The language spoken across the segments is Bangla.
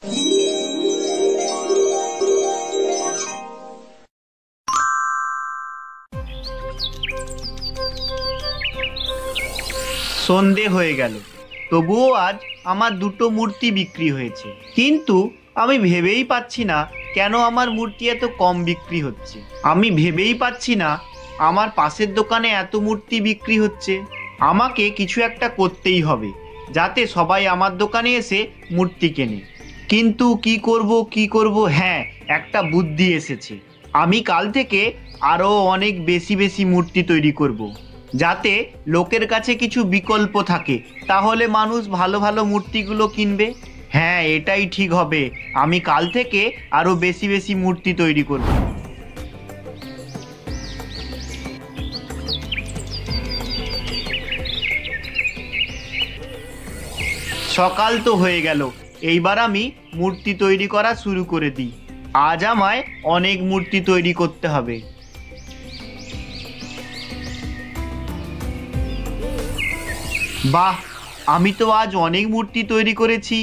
সন্ধে হয়ে গেল, তবুও আজ আমার দুটো মূর্তি বিক্রি হয়েছে, কিন্তু আমি ভেবেই পাচ্ছি না কেন আমার মূর্তি এত কম বিক্রি হচ্ছে। আমি ভেবেই পাচ্ছি না আমার পাশের দোকানে এত মূর্তি বিক্রি হচ্ছে। আমাকে কিছু একটা করতেই হবে যাতে সবাই আমার দোকানে এসে মূর্তি কেনে। কিন্তু কি করব? হ্যাঁ, একটা বুদ্ধি এসেছে। আমি কাল থেকে আরও অনেক বেশি বেশি মূর্তি তৈরি করব, যাতে লোকের কাছে কিছু বিকল্প থাকে, তাহলে মানুষ ভালো ভালো মূর্তিগুলো কিনবে। হ্যাঁ, এটাই ঠিক হবে। আমি কাল থেকে আরো বেশি বেশি মূর্তি তৈরি করব। সকাল তো হয়ে গেল, এইবার আমি মূর্তি তৈরি করা শুরু করে দিই। আজ আমায় অনেক মূর্তি তৈরি করতে হবে। বাহ, আমি তো আজ অনেক মূর্তি তৈরি করেছি।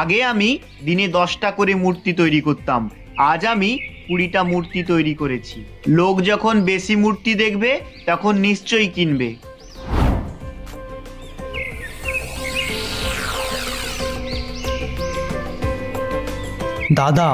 আগে আমি দিনে 10টা করে মূর্তি তৈরি করতাম, আজ আমি 20টা মূর্তি তৈরি করেছি। লোক যখন বেশি মূর্তি দেখবে তখন নিশ্চয়ই কিনবে। দাদা,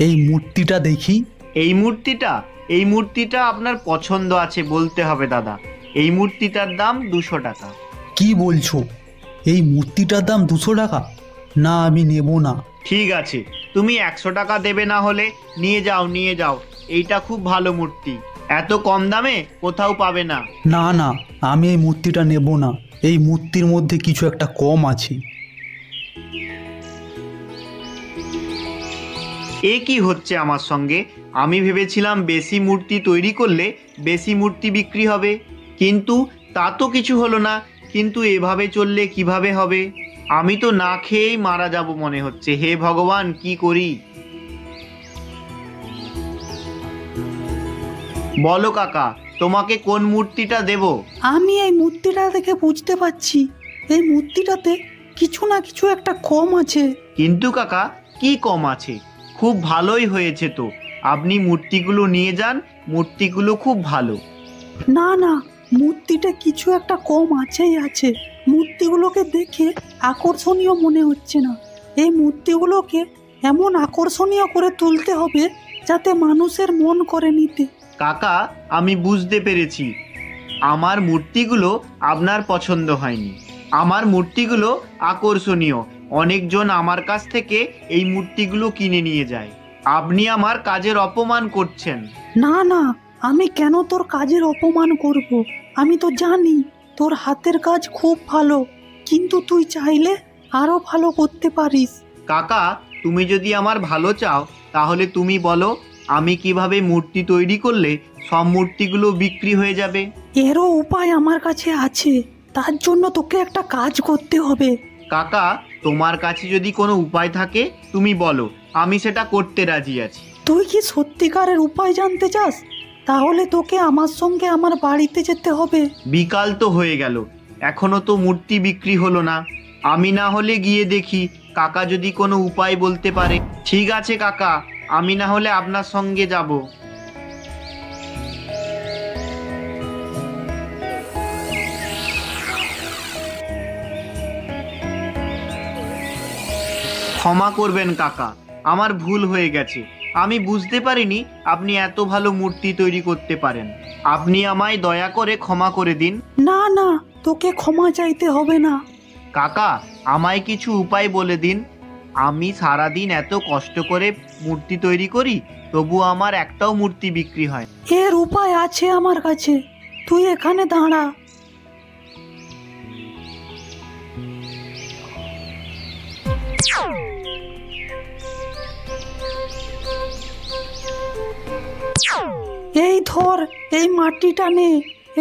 এই মূর্তিটা দেখি। এই মূর্তিটা আপনার পছন্দ আছে বলতে হবে দাদা। এই মূর্তিটার দাম 200 টাকা। কি বলছো? এই মূর্তিটার দাম 200 টাকা? না, আমি নেব না। ঠিক আছে, তুমি 100 টাকা দেবে, না হলে নিয়ে যাও। এইটা খুব ভালো মূর্তি, এত কম দামে কোথাও পাবে না। না না, আমি এই মূর্তিটা নেব না। এই মূর্তির মধ্যে কিছু একটা কম আছে। এ কি হচ্ছে আমার সঙ্গে? আমি ভেবেছিলাম বেশি মূর্তি তৈরি করলে বেশি মূর্তি বিক্রি হবে, কিন্তু তা তো কিছু হলো না। কিন্তু এভাবে চললে কিভাবে হবে? আমি তো না খেয়েই মারা যাব মনে হচ্ছে। হে ভগবান, কি করি? বলো কাকা, তোমাকে কোন মূর্তিটা দেব? আমি এই মূর্তিটা দেখে বুঝতে পারছি এই মূর্তিটাতে কিছু না কিছু একটা কম আছে। কিন্তু কাকা, কি কম আছে? খুব ভালোই হয়েছে তো। আপনি মূর্তিগুলো নিয়ে যান, মূর্তিগুলো খুব ভালো। না না, মূর্তিটা কিছু একটা কম আছেই আছে। মূর্তিগুলোকে দেখে আকর্ষণীয় মনে হচ্ছে না। এই মূর্তিগুলোকে এমন আকর্ষণীয় করে তুলতে হবে যাতে মানুষের মন করে নিতে। কাকা, আমি বুঝতে পেরেছি। আমার মূর্তিগুলো আপনার পছন্দ হয়নি। আমার মূর্তিগুলো আকর্ষণীয়, অনেকজন আমার কাছ থেকে এই মূর্তিগুলো কিনে নিয়ে যায়। আপনি আমার কাজের অপমান করছেন। না না, আমি কেন তোর কাজের অপমান করব? আমি তো জানি তোর হাতের কাজ খুব ভালো, কিন্তু তুই চাইলে আরো ভালো করতে পারিস। কাকা, তুমি যদি আমার ভালো চাও তাহলে তুমি বলো আমি কিভাবে মূর্তি তৈরি করলে সব মূর্তিগুলো বিক্রি হয়ে যাবে। এরও উপায় আমার কাছে আছে, তার জন্য তোকে একটা কাজ করতে হবে। কাকা, তোমার কাছে যদি কোনো উপায় থাকে তুমি বলো, আমি সেটা করতে রাজি আছি। তুই কি সত্যিকারের উপায় জানতে চাস? তাহলে তোকে আমার সঙ্গে আমার বাড়িতে যেতে হবে। বিকাল তো হয়ে গেল, এখনো তো মূর্তি বিক্রি হলো না। আমি না হলে গিয়ে দেখি কাকা যদি কোনো উপায় বলতে পারে। ঠিক আছে কাকা, আমি না হলে আপনার সঙ্গে যাব। ক্ষমা করবেন কাকা, আমার ভুল হয়ে গেছে। আমি বুঝতে পারিনি আপনি এত ভালো মূর্তি তৈরি করতে পারেন। আপনি আমায় দয়া করে ক্ষমা করে দিন। না না, তোকে ক্ষমা চাইতে হবে না। কাকা, আমায় কিছু উপায় বলে দিন। আমি সারাদিন এত কষ্ট করে মূর্তি তৈরি করি, তবু আমার একটাও মূর্তি বিক্রি হয়। এর উপায় আছে আমার কাছে, তুই এখানে দাঁড়া। এই ধর, এই মাটিটা নে।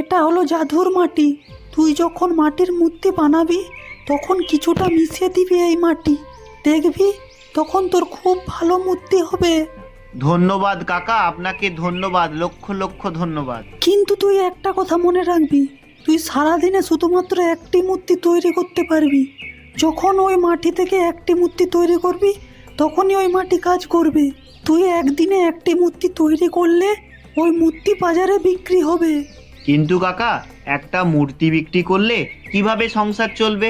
এটা হলো জাদুর মাটি। তুই যখন মাটির মূর্তি বানাবি তখন কিছুটা মিশিয়ে দিবি এই মাটি, দেখবি তখন তোর খুব ভালো মূর্তি হবে। ধন্যবাদ কাকা, আপনাকে ধন্যবাদ, লক্ষ লক্ষ ধন্যবাদ। কিন্তু তুই একটা কথা মনে রাখবি, তুই সারাদিনে শুধুমাত্র একটি মূর্তি তৈরি করতে পারবি। যখন ওই মাটি থেকে একটি মূর্তি তৈরি করবি তখনই ওই মাটি কাজ করবে। তুই একদিনে একটি মূর্তি তৈরি করলে ওই মূর্তি বাজারে বিক্রি হবে। কিন্তু কাকা, একটা মূর্তি বিক্রি করলে কিভাবে সংসার চলবে?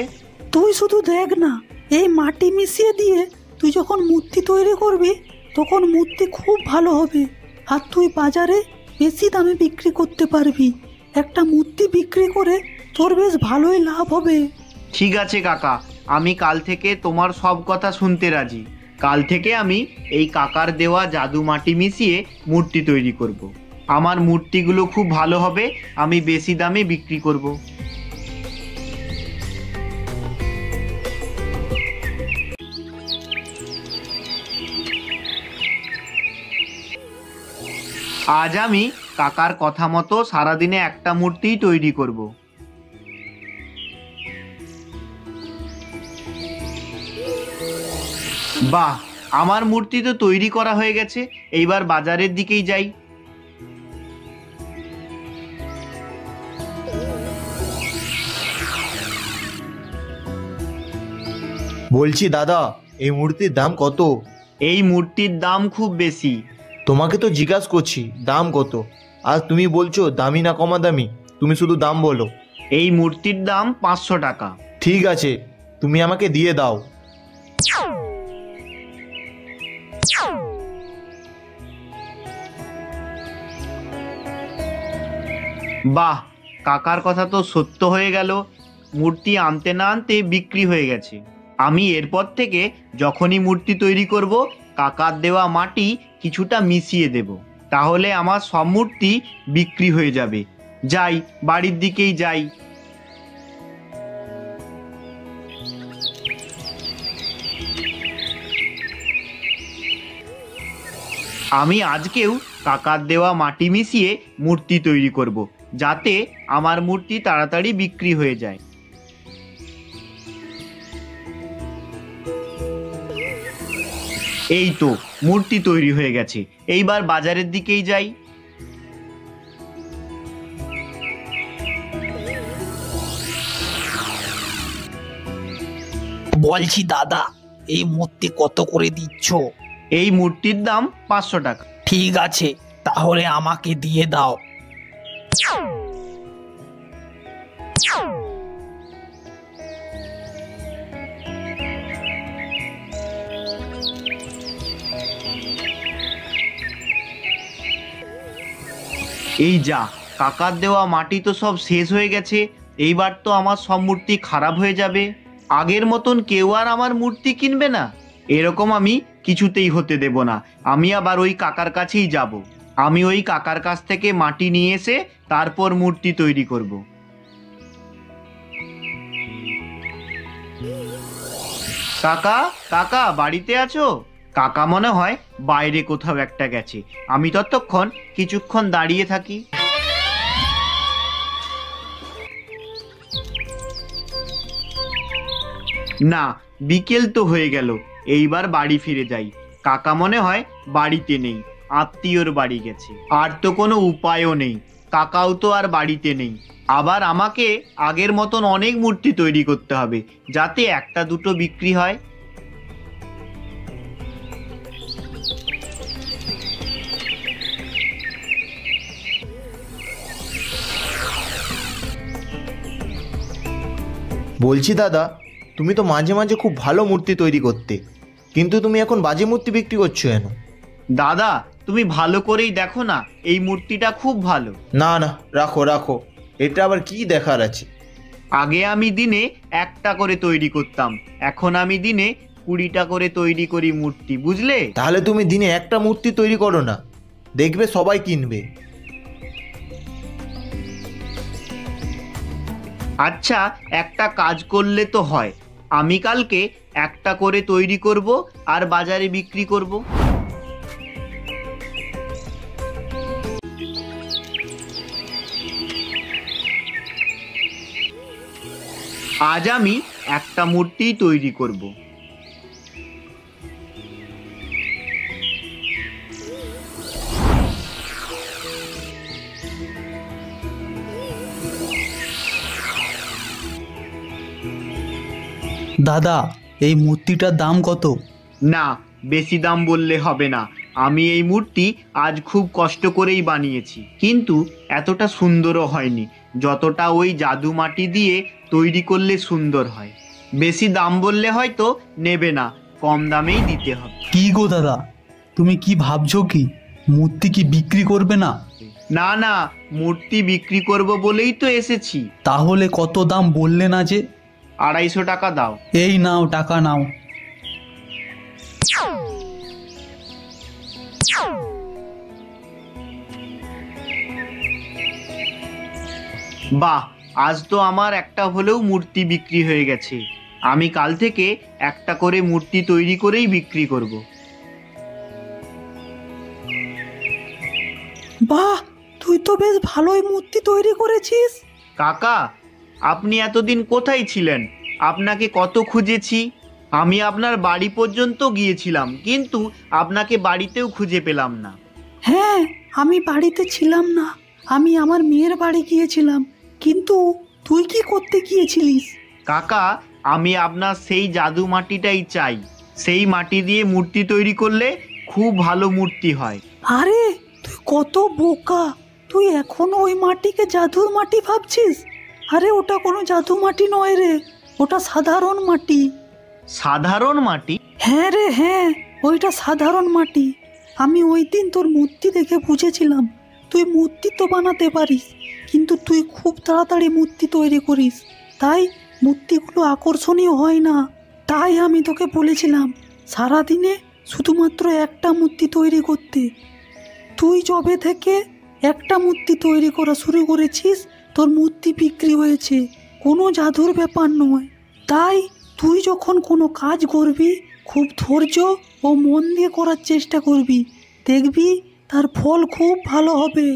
তুই শুধু দেখ না, এই মাটি মিশিয়ে দিয়ে তুই যখন মূর্তি তৈরি করবি তখন মূর্তি খুব ভালো হবে, আর তুই বাজারে বেশি দামে বিক্রি করতে পারবি। একটা মূর্তি বিক্রি করে তোর বেশ ভালোই লাভ হবে। ঠিক আছে কাকা, আমি কাল থেকে তোমার সব কথা শুনতে রাজি। কাল থেকে আমি এই কাকার দেওয়া জাদু মাটি মিশিয়ে মূর্তি তৈরি করব। আমার মূর্তিগুলো খুব ভালো হবে, আমি বেশি দামে বিক্রি করব। আজ আমি কাকার কথা মতো সারাদিনে একটা মূর্তিই তৈরি করব। বাহ, আমার মূর্তি তো তৈরি করা হয়ে গেছে। এইবার বাজারের দিকেই যাই। বলছি দাদা, এই মূর্তির দাম কত? এই মূর্তির দাম খুব বেশি। তোমাকে তো জিজ্ঞাসা করছি দাম কত, আর তুমি বলছো দামি না কমা দামি। তুমি শুধু দাম বলো। এই মূর্তির দাম 500 টাকা। ঠিক আছে, তুমি আমাকে দিয়ে দাও। বাহ, কাকার কথা তো সত্য হয়ে গেল। মূর্তি আনতে না আনতে বিক্রি হয়ে গেছে। আমি এরপর থেকে যখনই মূর্তি তৈরি করব, কাকার দেওয়া মাটি কিছুটা মিশিয়ে দেব। তাহলে আমার সব মূর্তি বিক্রি হয়ে যাবে। যাই, বাড়ির দিকেই যাই। আমি আজকেও কাকার দেওয়া মাটি মিশিয়ে মূর্তি তৈরি করব, যাতে আমার মূর্তি তাড়াতাড়ি বিক্রি হয়ে যায়। এই তো মূর্তি তৈরি হয়ে গেছে। এইবার বাজারের দিকেই যাই। বলছি দাদা, এই মূর্তি কত করে দিচ্ছ? এই মূর্তির দাম 500 টাকা। ঠিক আছে, তাহলে আমাকে দিয়ে দাও। এই যা, কাকার দেওয়া মাটি তো সব শেষ হয়ে গেছে। এইবার তো আমার সব মূর্তি খারাপ হয়ে যাবে। আগের মতন কেউ আর আমার মূর্তি কিনবে না। এরকম আমি কিছুতেই হতে দেব না। আমি আবার ওই কাকার কাছেই যাব। আমি ওই কাকার কাছ থেকে মাটি নিয়ে এসে তারপর মূর্তি তৈরি করব। কাকা, কাকা বাড়িতে আছো? কাকা মনে হয় বাইরে কোথাও একটা গেছে। আমি ততক্ষণ কিছুক্ষণ দাঁড়িয়ে থাকি। না, বিকেল তো হয়ে গেল। এইবার বাড়ি ফিরে যাই। কাকা মনে হয় বাড়িতে নেই, আত্মীয়র বাড়ি গেছে। আর তো কোনো উপায়ও নেই, কাকাও তো আর বাড়িতে নেই। আবার আমাকে আগের মতন অনেক মূর্তি তৈরি করতে হবে, যাতে একটা দুটো বিক্রি হয়। বলছি দাদা, তুমি তো মাঝে মাঝে খুব ভালো মূর্তি তৈরি করতে, কিন্তু তুমি এখন বাজে মূর্তি বিক্রি করছো কেন? দাদা, তুমি ভালো করেই দেখো না, এই মূর্তিটা খুব ভালো। না না, রাখো রাখো, এটা আবার কি দেখার আছে? আগে আমি দিনে একটা করে তৈরি করতাম, এখন আমি দিনে 20টা করে তৈরি করি মূর্তি, বুঝলে? তাহলে তুমি দিনে একটা মূর্তি তৈরি করো না, দেখবে সবাই কিনবে। আচ্ছা, একটা কাজ করলে তো হয়। আমি কালকে একটা করে তৈরি করব আর বাজারে বিক্রি করব। আজ আমি একটা মূর্তি তৈরি করব। দাদা, এই মূর্তিটার দাম কত? না, বেশি দাম বললে হবে না। আমি এই মূর্তি আজ খুব কষ্ট করেই বানিয়েছি, কিন্তু এতটা সুন্দরও হয়নি যতটা ওই জাদু মাটি দিয়ে তৈরি করলে সুন্দর হয়। বেশি দাম বললে হয়তো নেবে না, কম দামেই দিতে হবে। কি গো দাদা, তুমি কি ভাবছো কি মূর্তি কি বিক্রি করবে না? না না, মূর্তি বিক্রি করব বলেই তো এসেছি। তাহলে কত দাম বললে না যে? 250 টাকা দাও। এই নাও, টাকা নাও। বাহ, আজ তো আমার একটা হলেও মূর্তি বিক্রি হয়ে গেছে। আমি কাল থেকে একটা করে মূর্তি তৈরি করেই বিক্রি করব। বাহ, তুই তো বেশ ভালোই মূর্তি তৈরি করেছিস। কাকা, আপনি এতদিন কোথায় ছিলেন? আপনাকে কত খুঁজেছি। আমি আপনার বাড়ি পর্যন্ত গিয়েছিলাম, কিন্তু আপনাকে বাড়িতেও খুঁজে পেলাম না। হ্যাঁ, আমি বাড়িতে ছিলাম না, আমি আমার মেয়ের বাড়ি গিয়েছিলাম। কিন্তু তুই কি করতে গিয়েছিলিস? কাকা, আমি আপনার সেই জাদু মাটিটাই চাই। সেই মাটি দিয়ে মূর্তি তৈরি করলে খুব ভালো মূর্তি হয়। আরে তুই কত বোকা, তুই এখনো ওই মাটিকে জাদুর মাটি ভাবছিস? আরে ওটা কোনো জাদু মাটি নয় রে, ওটা সাধারণ মাটি। সাধারণ মাটি? হ্যাঁ রে হ্যাঁ, ওইটা সাধারণ মাটি। আমি ওই দিন তোর মূর্তি দেখে বুঝেছিলাম তুই মূর্তি তো বানাতে পারিস, কিন্তু তুই খুব তাড়াতাড়ি মূর্তি তৈরি করিস, তাই মূর্তিগুলো আকর্ষণীয় হয় না। তাই আমি তোকে বলেছিলাম সারাদিনে শুধুমাত্র একটা মূর্তি তৈরি করতে। তুই যবে থেকে একটা মূর্তি তৈরি করা শুরু করেছিস, তোর মূর্তি বিক্রি হয়েছে, কোনো জাদুর ব্যাপার নয়। তাই তুই যখন কোনো কাজ করবি খুব ধৈর্য ও মন দিয়ে করার চেষ্টা করবি, দেখবি তার ফল খুব ভালো হবে।